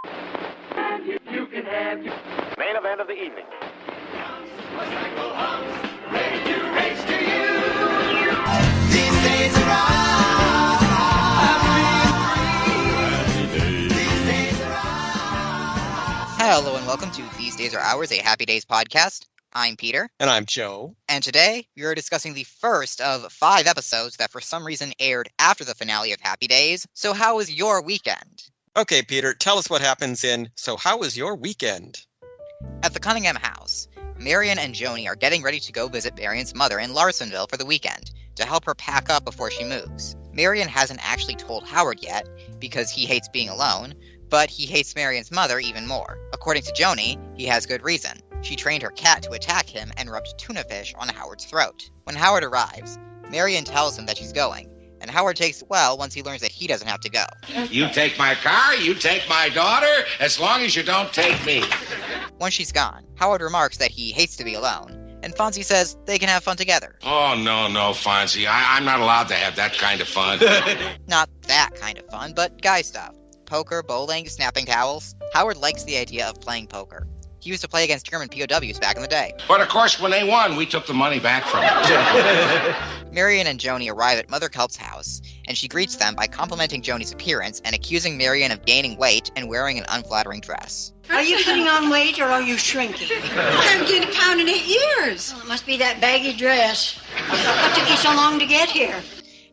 You can have your Main event of the evening. ready to race to you. These days are Hello and welcome to These Days Are Ours, a Happy Days podcast. I'm Peter, And I'm Joe. and today we are discussing the first of 5 episodes that for some reason aired after the finale of Happy Days. So how was your weekend? Okay, Peter, tell us what happens in So How Was Your Weekend? At the Cunningham house, Marion and Joni are getting ready to go visit Marion's mother in Larsonville for the weekend to help her pack up before she moves. Marion hasn't actually told Howard yet because he hates being alone, but he hates Marion's mother even more. According to Joni, he has good reason. She trained her cat to attack him and rubbed tuna fish on Howard's throat. When Howard arrives, Marion tells him that she's going, and Howard takes it well once he learns that he doesn't have to go. You take my car, you take my daughter, as long as you don't take me. Once she's gone, Howard remarks that he hates to be alone, and Fonzie says they can have fun together. Oh, no, Fonzie. I'm not allowed to have that kind of fun. Not that kind of fun, but guy stuff. Poker, bowling, snapping towels. Howard likes the idea of playing poker. He used to play against German POWs back in the day. But, of course, when they won, we took the money back from them. Marion and Joni arrive at Mother Kelp's house, and she greets them by complimenting Joni's appearance and accusing Marion of gaining weight and wearing an unflattering dress. Are you putting on weight or are you shrinking? I haven't gained a pound in 8 years. Well, it must be that baggy dress. What took you so long to get here?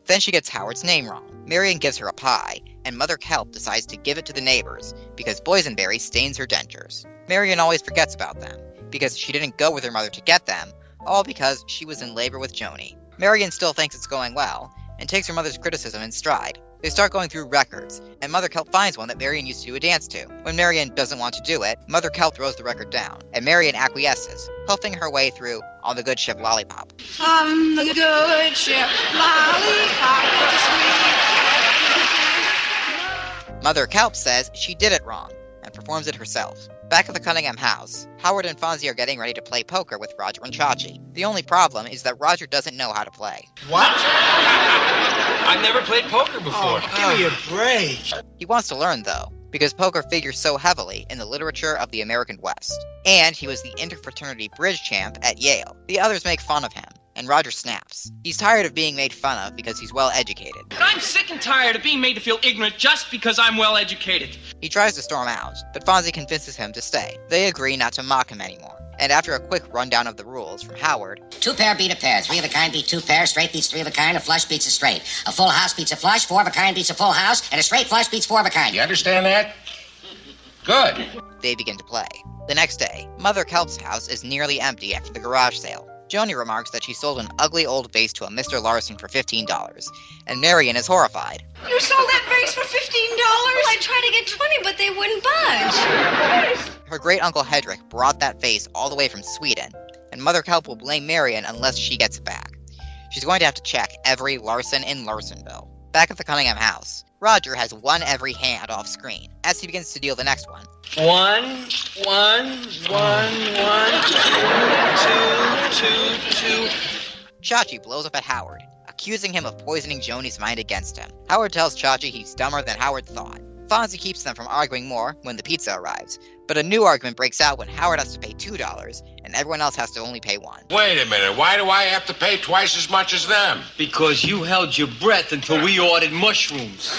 Then she gets Howard's name wrong. Marion gives her a pie, and Mother Kelp decides to give it to the neighbors because boysenberry stains her dentures. Marion always forgets about them, because she didn't go with her mother to get them, all because she was in labor with Joni. Marion still thinks it's going well, and takes her mother's criticism in stride. They start going through records, and Mother Kelp finds one that Marion used to do a dance to. When Marion doesn't want to do it, Mother Kelp throws the record down, and Marion acquiesces, huffing her way through On the Good Ship Lollipop. On the good ship, lollipop, Mother Kelp says she did it wrong, and performs it herself. Back at the Cunningham house, Howard and Fonzie are getting ready to play poker with Roger and Chachi. The only problem is that Roger doesn't know how to play. What? I've never played poker before. Give me a break. He wants to learn, though, because poker figures so heavily in the literature of the American West. And he was the interfraternity bridge champ at Yale. The others make fun of him, and Roger snaps. He's tired of being made fun of because he's well-educated. I'm sick and tired of being made to feel ignorant just because I'm well-educated. He tries to storm out, but Fonzie convinces him to stay. They agree not to mock him anymore. And after a quick rundown of the rules from Howard, 2 pair beat a pair, 3 of a kind beat 2 pairs, straight beats 3 of a kind, a flush beats a straight. A full house beats a flush, 4 of a kind beats a full house, and a straight flush beats 4 of a kind. You understand that? Good. they begin to play. The next day, Mother Kelp's house is nearly empty after the garage sale. Joni remarks that she sold an ugly old vase to a Mr. Larson for $15, and Marion is horrified. You sold that vase for $15? I tried to get 20, but they wouldn't budge. Her great-uncle Hedrick brought that vase all the way from Sweden, and Mother Kelp will blame Marion unless she gets it back. She's going to have to check every Larson in Larsonville. Back at the Cunningham house, Roger has won every hand off screen, as he begins to deal the next one. 1, 1, 1, 2, 2, 2. Chachi blows up at Howard, accusing him of poisoning Joni's mind against him. Howard tells Chachi he's dumber than Howard thought. Fonzie keeps them from arguing more when the pizza arrives, but a new argument breaks out when Howard has to pay $2 and everyone else has to only pay $1. Wait a minute, why do I have to pay twice as much as them? Because you held your breath until we ordered mushrooms.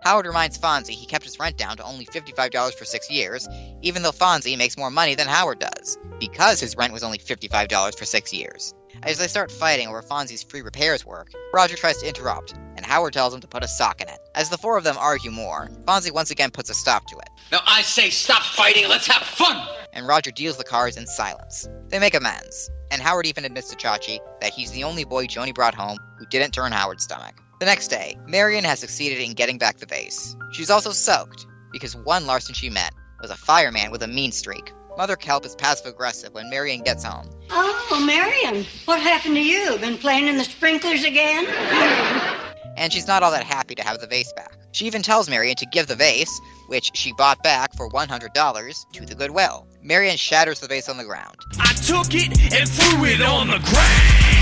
Howard reminds Fonzie he kept his rent down to only $55 for 6 years, even though Fonzie makes more money than Howard does, because his rent was only $55 for 6 years. As they start fighting over Fonzie's free repairs work, Roger tries to interrupt, and Howard tells him to put a sock in it. As the four of them argue more, Fonzie once again puts a stop to it. Now I say stop fighting and let's have fun! And Roger deals the cards in silence. They make amends, and Howard even admits to Chachi that he's the only boy Joni brought home who didn't turn Howard's stomach. The next day, Marion has succeeded in getting back the vase. She's also soaked, because one Larson she met was a fireman with a mean streak. Mother Kelp is passive-aggressive when Marion gets home. Oh, Marion, what happened to you? Been playing in the sprinklers again? And she's not all that happy to have the vase back. She even tells Marion to give the vase, which she bought back for $100, to the Goodwill. Marion shatters the vase on the ground. I took it and threw it on the ground.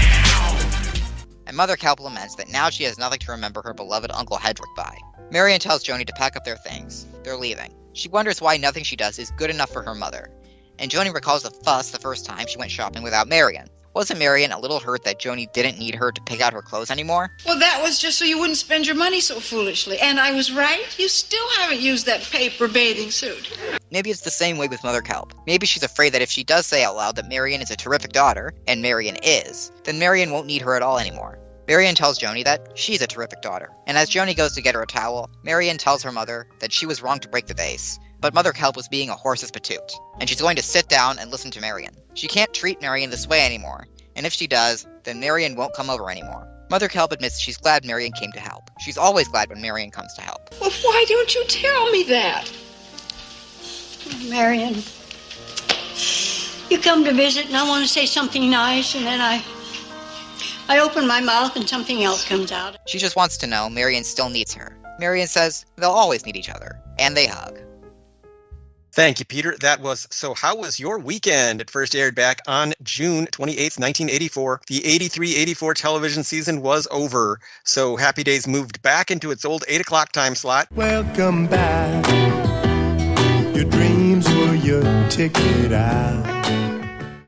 and Mother Kelp laments that now she has nothing to remember her beloved Uncle Hedrick by. Marion tells Joni to pack up their things. They're leaving. She wonders why nothing she does is good enough for her mother. And Joni recalls the fuss the first time she went shopping without Marion. Wasn't Marion a little hurt that Joni didn't need her to pick out her clothes anymore? Well, that was just so you wouldn't spend your money so foolishly. And I was right. You still haven't used that paper bathing suit. Maybe it's the same way with Mother Kelp. Maybe she's afraid that if she does say out loud that Marion is a terrific daughter, and Marion is, then Marion won't need her at all anymore. Marion tells Joni that she's a terrific daughter. And as Joni goes to get her a towel, Marion tells her mother that she was wrong to break the vase. But Mother Kelp was being a horse's patoot, and she's going to sit down and listen to Marion. She can't treat Marion this way anymore, and if she does, then Marion won't come over anymore. Mother Kelp admits she's glad Marion came to help. She's always glad when Marion comes to help. Well, why don't you tell me that? Marion, you come to visit and I want to say something nice, and then I open my mouth and something else comes out. She just wants to know Marion still needs her. Marion says they'll always need each other, and they hug. Thank you, Peter. That was So How Was Your Weekend? It first aired back on June 28th, 1984. The 83-84 television season was over, so Happy Days moved back into its old 8 o'clock time slot. Welcome back. Your dreams were your ticket out.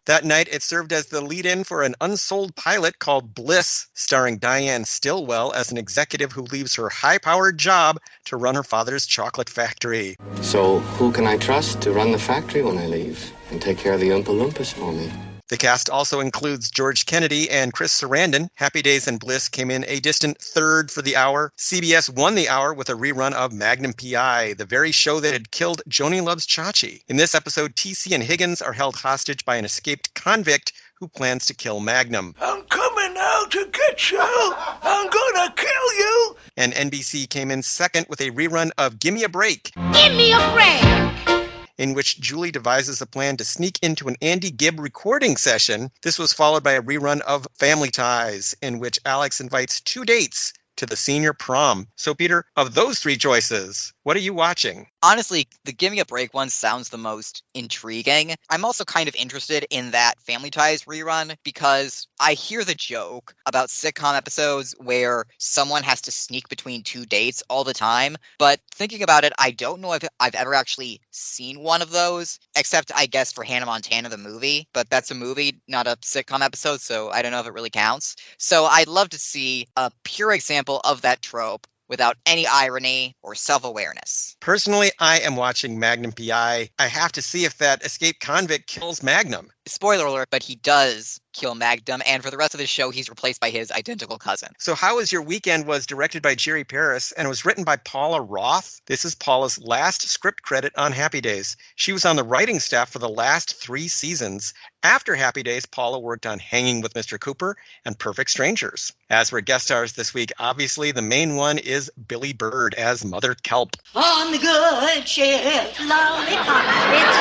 That night, it served as the lead-in for an unsold pilot called Bliss, starring Diane Stillwell as an executive who leaves her high-powered job to run her father's chocolate factory. So who can I trust to run the factory when I leave and take care of the Oompa Loompas for me? The cast also includes George Kennedy and Chris Sarandon. Happy Days and Bliss came in a distant third for the hour. CBS won the hour with a rerun of Magnum P.I., the very show that had killed Joni Loves Chachi. In this episode, TC and Higgins are held hostage by an escaped convict who plans to kill Magnum. I'm coming out to get you. I'm gonna kill you. And NBC came in second with a rerun of Gimme a Break. Give me a break! In which Julie devises a plan to sneak into an Andy Gibb recording session. This was followed by a rerun of Family Ties, in which Alex invites 2 dates to the senior prom. So, Peter, of those 3 choices, what are you watching? Honestly, the Gimme a Break one sounds the most intriguing. I'm also kind of interested in that Family Ties rerun because I hear the joke about sitcom episodes where someone has to sneak between 2 dates all the time. But thinking about it, I don't know if I've ever actually seen one of those, except I guess for Hannah Montana, the movie. But that's a movie, not a sitcom episode, so I don't know if it really counts. So I'd love to see a pure example of that trope without any irony or self-awareness. Personally, I am watching Magnum P.I. I have to see if that escaped convict kills Magnum. Spoiler alert, but he does kill Magnum, and for the rest of the show, he's replaced by his identical cousin. So How Was Your Weekend was directed by Jerry Paris, and it was written by Paula Roth. This is Paula's last script credit on Happy Days. She was on the writing staff for the last 3 seasons. After Happy Days, Paula worked on Hanging with Mr. Cooper and Perfect Strangers. As for guest stars this week, obviously the main one is Billy Bird as Mother Kelp. On the good ship, lollipop, it's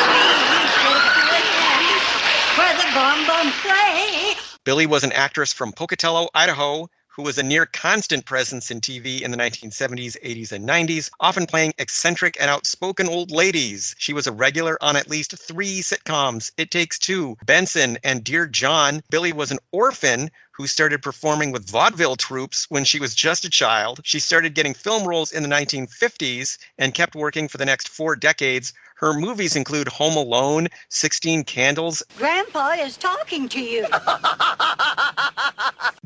sweet, where the bum play. Billy was an actress from Pocatello, Idaho, who was a near constant presence in TV in the 1970s, 80s, and 90s, often playing eccentric and outspoken old ladies. She was a regular on at least 3 sitcoms, It Takes Two, Benson, and Dear John. Billy was an orphan who started performing with vaudeville troupes when she was just a child. She started getting film roles in the 1950s and kept working for the next 4 decades. Her movies include Home Alone, 16 Candles, Grandpa is talking to you.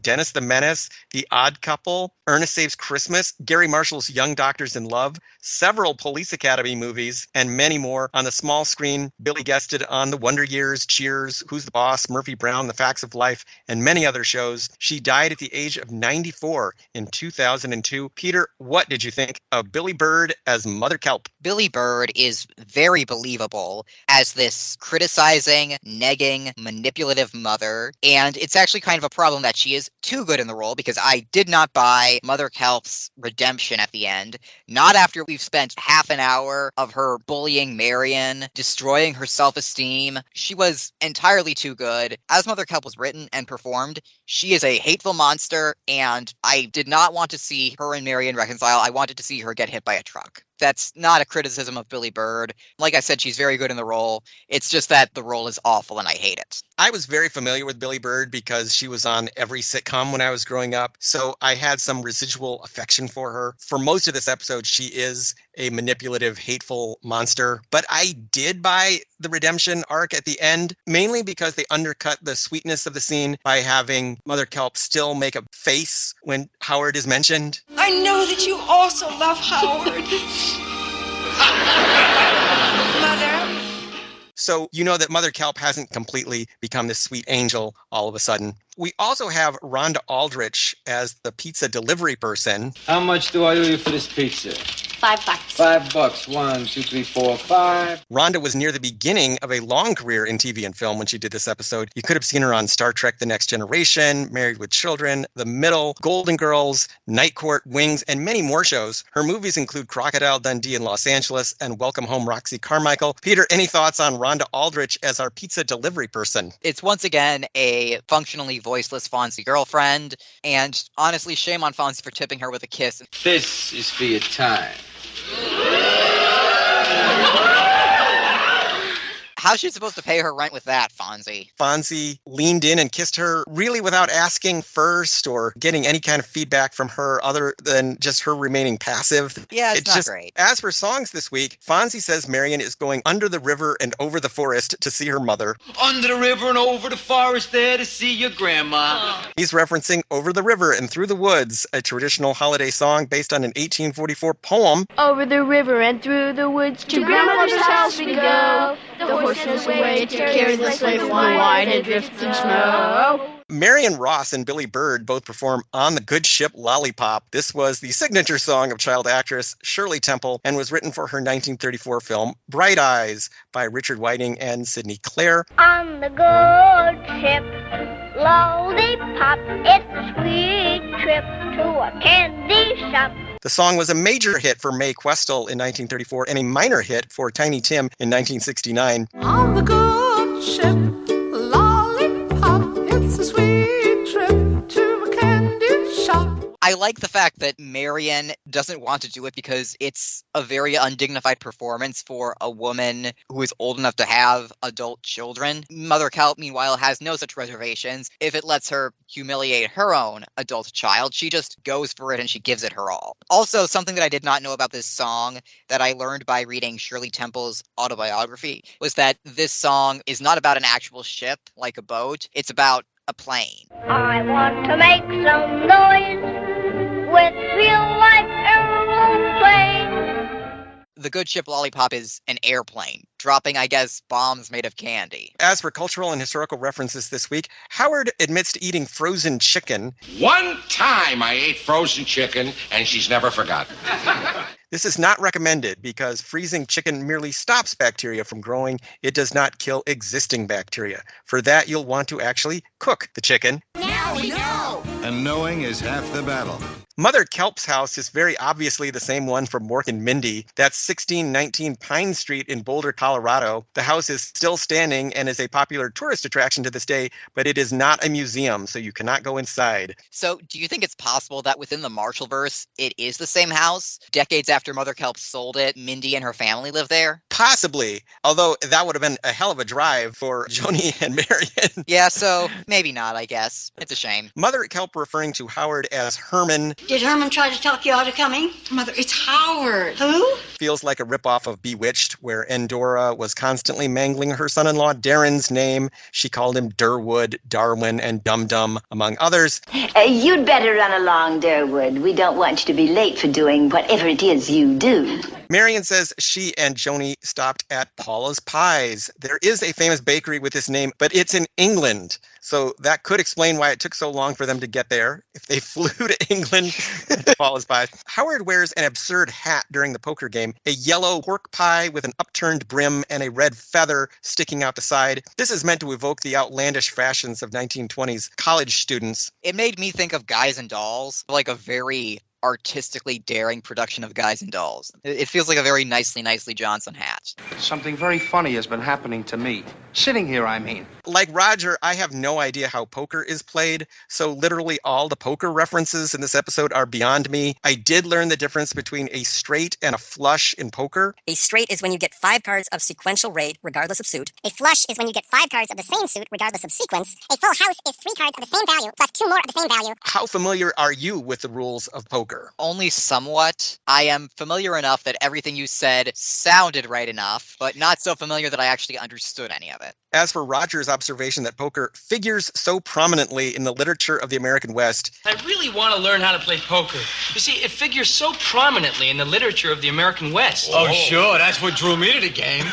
Dennis the Menace, The Odd Couple, Ernest Saves Christmas, Gary Marshall's Young Doctors in Love, several Police Academy movies, and many more. On the small screen, Billy guested on The Wonder Years, Cheers, Who's the Boss, Murphy Brown, The Facts of Life, and many other shows. She died at the age of 94 in 2002. Peter, what did you think of Billy Bird as Mother Kelp? Billy Bird is very believable as this criticizing, negging, manipulative mother, and it's actually kind of a problem that she is too good in the role because I did not buy Mother Kelp's redemption at the end. Not after we've spent half an hour of her bullying Marion, destroying her self-esteem. She was entirely too good. As Mother Kelp was written and performed, she is a hateful monster, and I did not want to see her and Marion reconcile. I wanted to see her get hit by a truck. That's not a criticism of Billy Bird. Like I said, she's very good in the role. It's just that the role is awful and I hate it. I was very familiar with Billy Bird because she was on every sitcom when I was growing up, so I had some residual affection for her. For most of this episode, she is a manipulative, hateful monster, but I did buy the redemption arc at the end, mainly because they undercut the sweetness of the scene by having Mother Kelp still make a face when Howard is mentioned. I know that you also love Howard. Mother. So you know that Mother Kelp hasn't completely become this sweet angel all of a sudden. We also have Rhonda Aldrich as the pizza delivery person. How much do I owe you for this pizza? $5. $5. 1, 2, 3, 4, 5. Rhonda was near the beginning of a long career in TV and film when she did this episode. You could have seen her on Star Trek The Next Generation, Married with Children, The Middle, Golden Girls, Night Court, Wings, and many more shows. Her movies include Crocodile Dundee in Los Angeles and Welcome Home, Roxy Carmichael. Peter, any thoughts on Rhonda Aldrich as our pizza delivery person? It's once again a functionally voiceless Fonzie girlfriend, and honestly, shame on Fonzie for tipping her with a kiss. This is for your time. How's she supposed to pay her rent with that, Fonzie? Fonzie leaned in and kissed her really without asking first or getting any kind of feedback from her other than just her remaining passive. Yeah, it's not great. As for songs this week, Fonzie says Marion is going under the river and over the forest to see her mother. Under the river and over the forest there to see your grandma. He's referencing Over the River and Through the Woods, a traditional holiday song based on an 1844 poem. Over the river and through the woods to grandmother's house we go. The horses wait to carry the sleigh through wide and drifting snow. Marion Ross and Billy Bird both perform On the Good Ship Lollipop. This was the signature song of child actress Shirley Temple and was written for her 1934 film Bright Eyes by Richard Whiting and Sidney Clare. On the good ship Lollipop, it's a sweet trip to a candy shop. The song was a major hit for Mae Questel in 1934 and a minor hit for Tiny Tim in 1969. On the good ship, lollipop, it's a sweet trip to a candy shop. I like the fact that Marion doesn't want to do it because it's a very undignified performance for a woman who is old enough to have adult children. Mother Kelp, meanwhile, has no such reservations. If it lets her humiliate her own adult child, she just goes for it and she gives it her all. Also, something that I did not know about this song that I learned by reading Shirley Temple's autobiography was that this song is not about an actual ship like a boat. It's about a plane. I want to make some noise with real life aeroplane. The Good Ship Lollipop is an airplane, dropping, I guess, bombs made of candy. As for cultural and historical references this week, Howard admits to eating frozen chicken. One time I ate frozen chicken, and she's never forgotten. This is not recommended because freezing chicken merely stops bacteria from growing. It does not kill existing bacteria. For that, you'll want to actually cook the chicken. Now we know. And knowing is half the battle. Mother Kelp's house is very obviously the same one from Mork and Mindy. That's 1619 Pine Street in Boulder, Colorado. The house is still standing and is a popular tourist attraction to this day, but it is not a museum, so you cannot go inside. So, do you think it's possible that within the Marshallverse, it is the same house? Decades after Mother Kelp sold it, Mindy and her family live there? Possibly, although that would have been a hell of a drive for Joni and Marion. Yeah, so maybe not, I guess. It's a shame. Mother Kelp referring to Howard as Herman. Did Herman try to talk you out of coming? Mother, it's Howard. Who? Feels like a ripoff of Bewitched, where Endora was constantly mangling her son-in-law Darren's name. She called him Durwood, Darwin, and Dum Dum, among others. You'd better run along, Durwood. We don't want you to be late for doing whatever it is you do. Marion says she and Joni stopped at Paula's Pies. There is a famous bakery with this name, but it's in England. So that could explain why it took so long for them to get there, if they flew to England to Paula's Pies. Howard wears an absurd hat during the poker game, a yellow pork pie with an upturned brim and a red feather sticking out the side. This is meant to evoke the outlandish fashions of 1920s college students. It made me think of Guys and Dolls, like a very artistically daring production of Guys and Dolls. It feels like a very nicely Johnson hat. Something very funny has been happening to me. Sitting here, I mean. Like Roger, I have no idea how poker is played, so literally all the poker references in this episode are beyond me. I did learn the difference between a straight and a flush in poker. A straight is when you get 5 cards of sequential rate, regardless of suit. A flush is when you get 5 cards of the same suit, regardless of sequence. A full house is 3 cards of the same value, plus 2 more of the same value. How familiar are you with the rules of poker? Only somewhat. I am familiar enough that everything you said sounded right enough, but not so familiar that I actually understood any of it. As for Roger's observation that poker figures so prominently in the literature of the American West, I really want to learn how to play poker. You see, it figures so prominently in the literature of the American West. Oh, sure. That's what drew me to the game.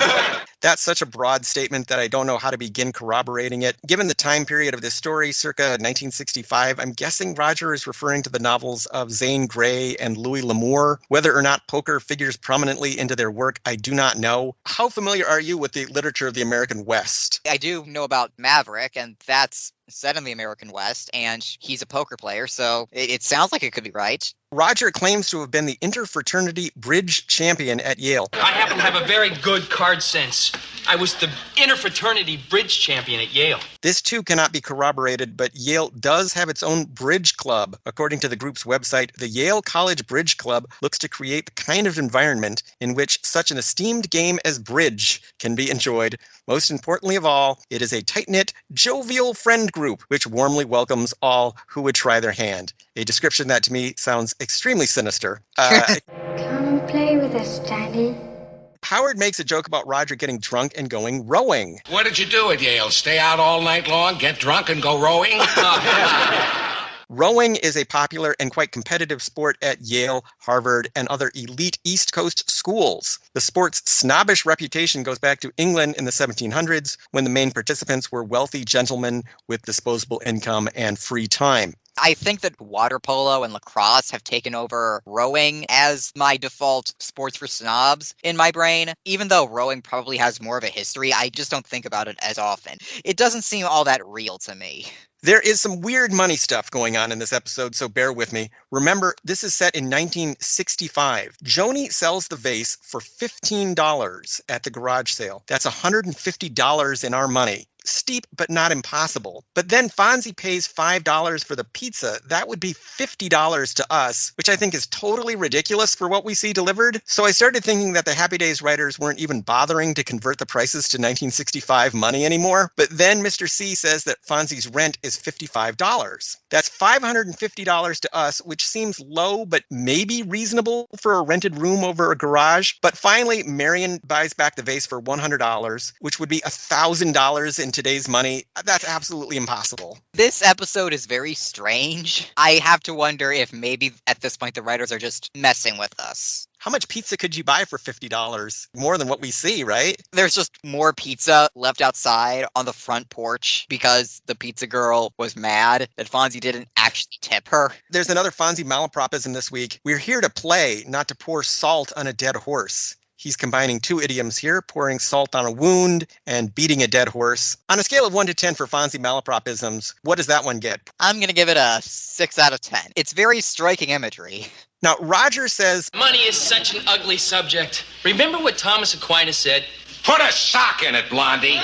that's such a broad statement that I don't know how to begin corroborating it. Given the time period of this story, circa 1965, I'm guessing Roger is referring to the novels of Zane Grey and Louis L'Amour. Whether or not poker figures prominently into their work, I do not know. How familiar are you with the literature of the American West? I do know about Maverick, and that's set in the American West, and he's a poker player, so it sounds like it could be right. Roger claims to have been the interfraternity bridge champion at Yale. I happen to have a very good card sense. I was the interfraternity bridge champion at Yale. This too cannot be corroborated, but Yale does have its own bridge club. According to the group's website, the Yale College Bridge Club looks to create the kind of environment in which such an esteemed game as bridge can be enjoyed. Most importantly of all, it is a tight-knit, jovial friend group which warmly welcomes all who would try their hand. A description that to me sounds extremely sinister. Come play with us, Daddy. Howard makes a joke about Roger getting drunk and going rowing. What did you do at Yale? Stay out all night long, get drunk, and go rowing? Rowing is a popular and quite competitive sport at Yale, Harvard, and other elite East Coast schools. The sport's snobbish reputation goes back to England in the 1700s, when the main participants were wealthy gentlemen with disposable income and free time. I think that water polo and lacrosse have taken over rowing as my default sports for snobs in my brain. Even though rowing probably has more of a history, I just don't think about it as often. It doesn't seem all that real to me. There is some weird money stuff going on in this episode, so bear with me. Remember, this is set in 1965. Joni sells the vase for $15 at the garage sale. That's $150 in our money. Steep, but not impossible. But then Fonzie pays $5 for the pizza. That would be $50 to us, which I think is totally ridiculous for what we see delivered. So I started thinking that the Happy Days writers weren't even bothering to convert the prices to 1965 money anymore. But then Mr. C says that Fonzie's rent is $55. That's $550 to us, which seems low, but maybe reasonable for a rented room over a garage. But finally, Marion buys back the vase for $100, which would be $1,000 in today's money. That's absolutely impossible. This episode is very strange. I have to wonder if maybe at this point the writers are just messing with us. How much pizza could you buy for $50? More than what we see, right? There's just more pizza left outside on the front porch because the pizza girl was mad that Fonzie didn't actually tip her. There's another Fonzie malapropism this week. We're here to play, not to pour salt on a dead horse. He's combining two idioms here, pouring salt on a wound and beating a dead horse. On a scale of 1 to 10 for Fonzie malapropisms, what does that one get? I'm going to give it a 6 out of 10. It's very striking imagery. Now, Roger says, money is such an ugly subject. Remember what Thomas Aquinas said? Put a sock in it, Blondie.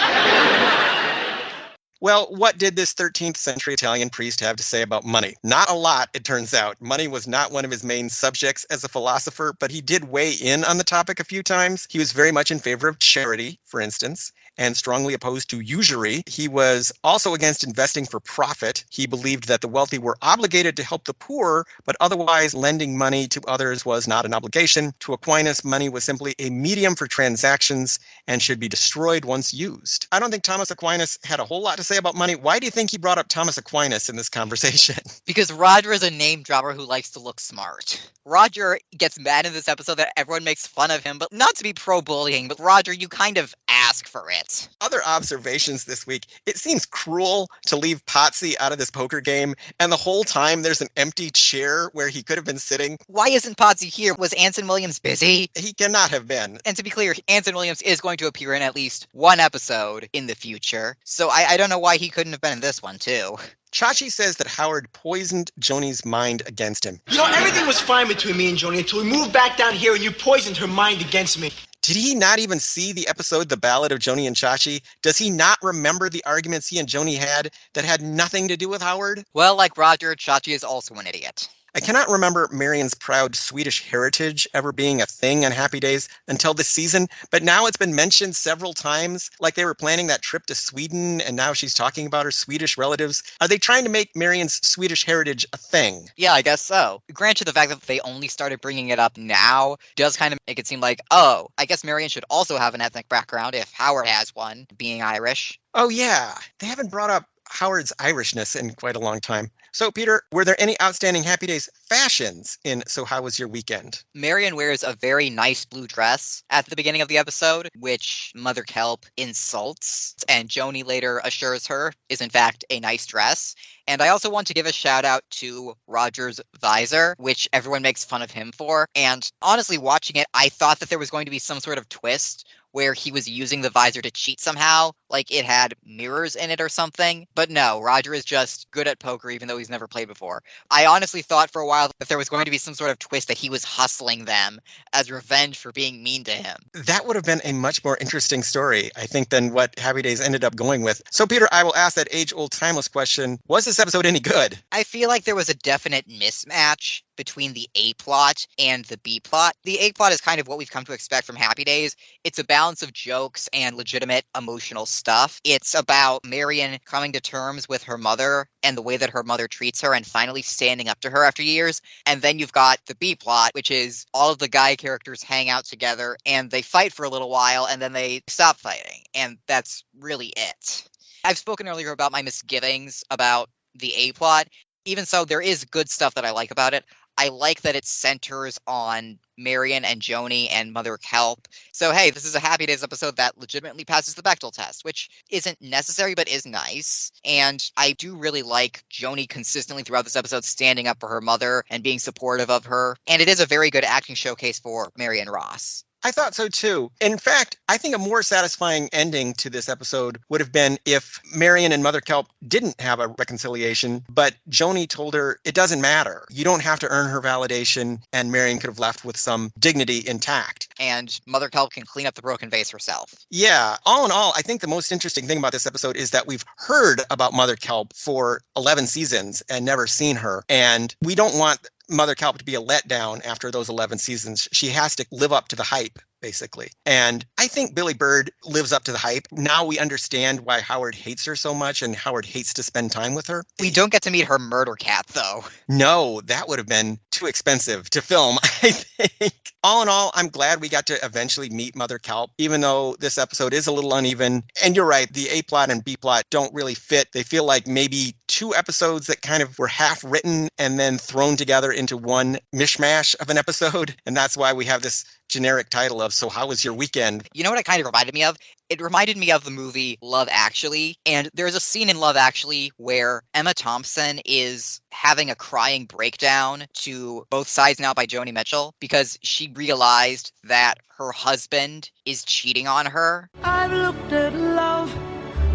Well, what did this 13th century Italian priest have to say about money? Not a lot, it turns out. Money was not one of his main subjects as a philosopher, but he did weigh in on the topic a few times. He was very much in favor of charity, for instance, and strongly opposed to usury. He was also against investing for profit. He believed that the wealthy were obligated to help the poor, but otherwise lending money to others was not an obligation. To Aquinas, money was simply a medium for transactions and should be destroyed once used. I don't think Thomas Aquinas had a whole lot to say about money. Why do you think he brought up Thomas Aquinas in this conversation? Because Roger is a name dropper who likes to look smart. Roger gets mad in this episode that everyone makes fun of him, but not to be pro-bullying, but Roger, you kind of asked ask for it. Other observations this week. It seems cruel to leave Potsy out of this poker game, and the whole time there's an empty chair where he could have been sitting. Why isn't Potsy here? Was Anson Williams busy? He cannot have been. And to be clear, Anson Williams is going to appear in at least one episode in the future, so I don't know why he couldn't have been in this one, too. Chachi says that Howard poisoned Joni's mind against him. You know, everything was fine between me and Joni until we moved back down here and you poisoned her mind against me. Did he not even see the episode, The Ballad of Joni and Chachi? Does he not remember the arguments he and Joni had that had nothing to do with Howard? Well, like Roger, Chachi is also an idiot. I cannot remember Marion's proud Swedish heritage ever being a thing on Happy Days until this season, but now it's been mentioned several times, like they were planning that trip to Sweden, and now she's talking about her Swedish relatives. Are they trying to make Marion's Swedish heritage a thing? Yeah, I guess so. Granted, the fact that they only started bringing it up now does kind of make it seem like, oh, I guess Marion should also have an ethnic background if Howard has one, being Irish. Oh yeah, they haven't brought up Howard's Irishness in quite a long time. So, Peter, were there any outstanding Happy Days fashions in So How Was Your Weekend? Marion wears a very nice blue dress at the beginning of the episode, which Mother Kelp insults, and Joni later assures her is in fact a nice dress. And I also want to give a shout out to Roger's visor, which everyone makes fun of him for. And honestly, watching it, I thought that there was going to be some sort of twist where he was using the visor to cheat somehow, like it had mirrors in it or something. But no, Roger is just good at poker even though he's never played before. I honestly thought for a while that there was going to be some sort of twist that he was hustling them as revenge for being mean to him. That would have been a much more interesting story, I think, than what Happy Days ended up going with. So, Peter, I will ask that age-old timeless question. Was this episode any good? I feel like there was a definite mismatch between the A plot and the B plot. The A plot is kind of what we've come to expect from Happy Days. It's a balance of jokes and legitimate emotional stuff. It's about Marion coming to terms with her mother and the way that her mother treats her and finally standing up to her after years. And then you've got the B plot, which is all of the guy characters hang out together and they fight for a little while and then they stop fighting. And that's really it. I've spoken earlier about my misgivings about the A plot. Even so, there is good stuff that I like about it. I like that it centers on Marion and Joni and Mother Kelp. So, hey, this is a Happy Days episode that legitimately passes the Bechdel test, which isn't necessary but is nice. And I do really like Joni consistently throughout this episode standing up for her mother and being supportive of her. And it is a very good acting showcase for Marion Ross. I thought so too. In fact, I think a more satisfying ending to this episode would have been if Marion and Mother Kelp didn't have a reconciliation, but Joni told her it doesn't matter. You don't have to earn her validation, and Marion could have left with some dignity intact. And Mother Kelp can clean up the broken vase herself. Yeah, all in all, I think the most interesting thing about this episode is that we've heard about Mother Kelp for 11 seasons and never seen her. And we don't want Mother Kelp to be a letdown after those 11 seasons. She has to live up to the hype, basically. And I think Billy Bird lives up to the hype. Now we understand why Howard hates her so much and Howard hates to spend time with her. We don't get to meet her murder cat, though. No, that would have been too expensive to film, I think. All in all, I'm glad we got to eventually meet Mother Kelp, even though this episode is a little uneven. And you're right, the A plot and B plot don't really fit. They feel like maybe two episodes that kind of were half written and then thrown together into one mishmash of an episode. And that's why we have this generic title of So How Was Your Weekend? You know what it kind of reminded me of? It reminded me of the movie Love Actually. And there's a scene in Love Actually where Emma Thompson is having a crying breakdown to Both Sides Now by Joni Mitchell because she realized that her husband is cheating on her. I've looked at love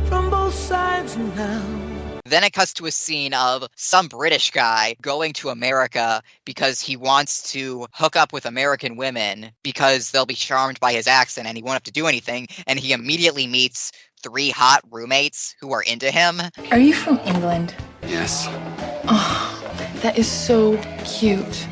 from both sides now. Then it cuts to a scene of some British guy going to America because he wants to hook up with American women because they'll be charmed by his accent and he won't have to do anything. And he immediately meets 3 hot roommates who are into him. Are you from England? Yes. Oh, that is so cute.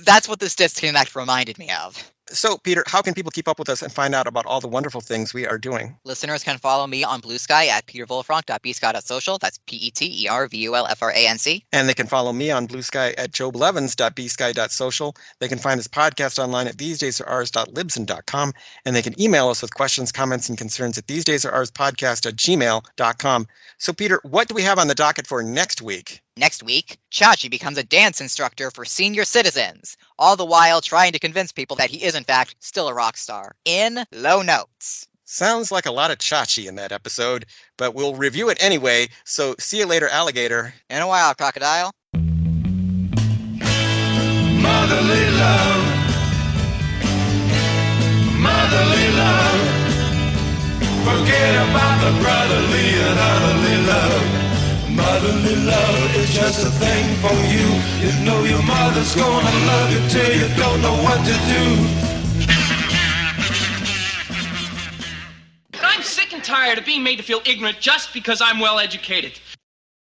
That's what this disconnect reminded me of. So, Peter, how can people keep up with us and find out about all the wonderful things we are doing? Listeners can follow me on Blue Sky at petervolfranc.bsky.social. That's PETERVULFRANC. And they can follow me on Blue Sky at joblevins.bsky.social. They can find this podcast online at thesedaysaroours.libsyn.com. And they can email us with questions, comments, and concerns at thesedaysaroourspodcast@gmail.com. So, Peter, what do we have on the docket for next week? Next week, Chachi becomes a dance instructor for senior citizens, all the while trying to convince people that he is, in fact, still a rock star. In Low Notes. Sounds like a lot of chachi in that episode, but we'll review it anyway, so see you later, alligator. In a while, crocodile. Motherly love. Motherly love. Forget about the brotherly and otherly love. Motherly love is just a thing for you. You know your mother's gonna love you till you don't know what to do. I'm sick and tired of being made to feel ignorant just because I'm well educated.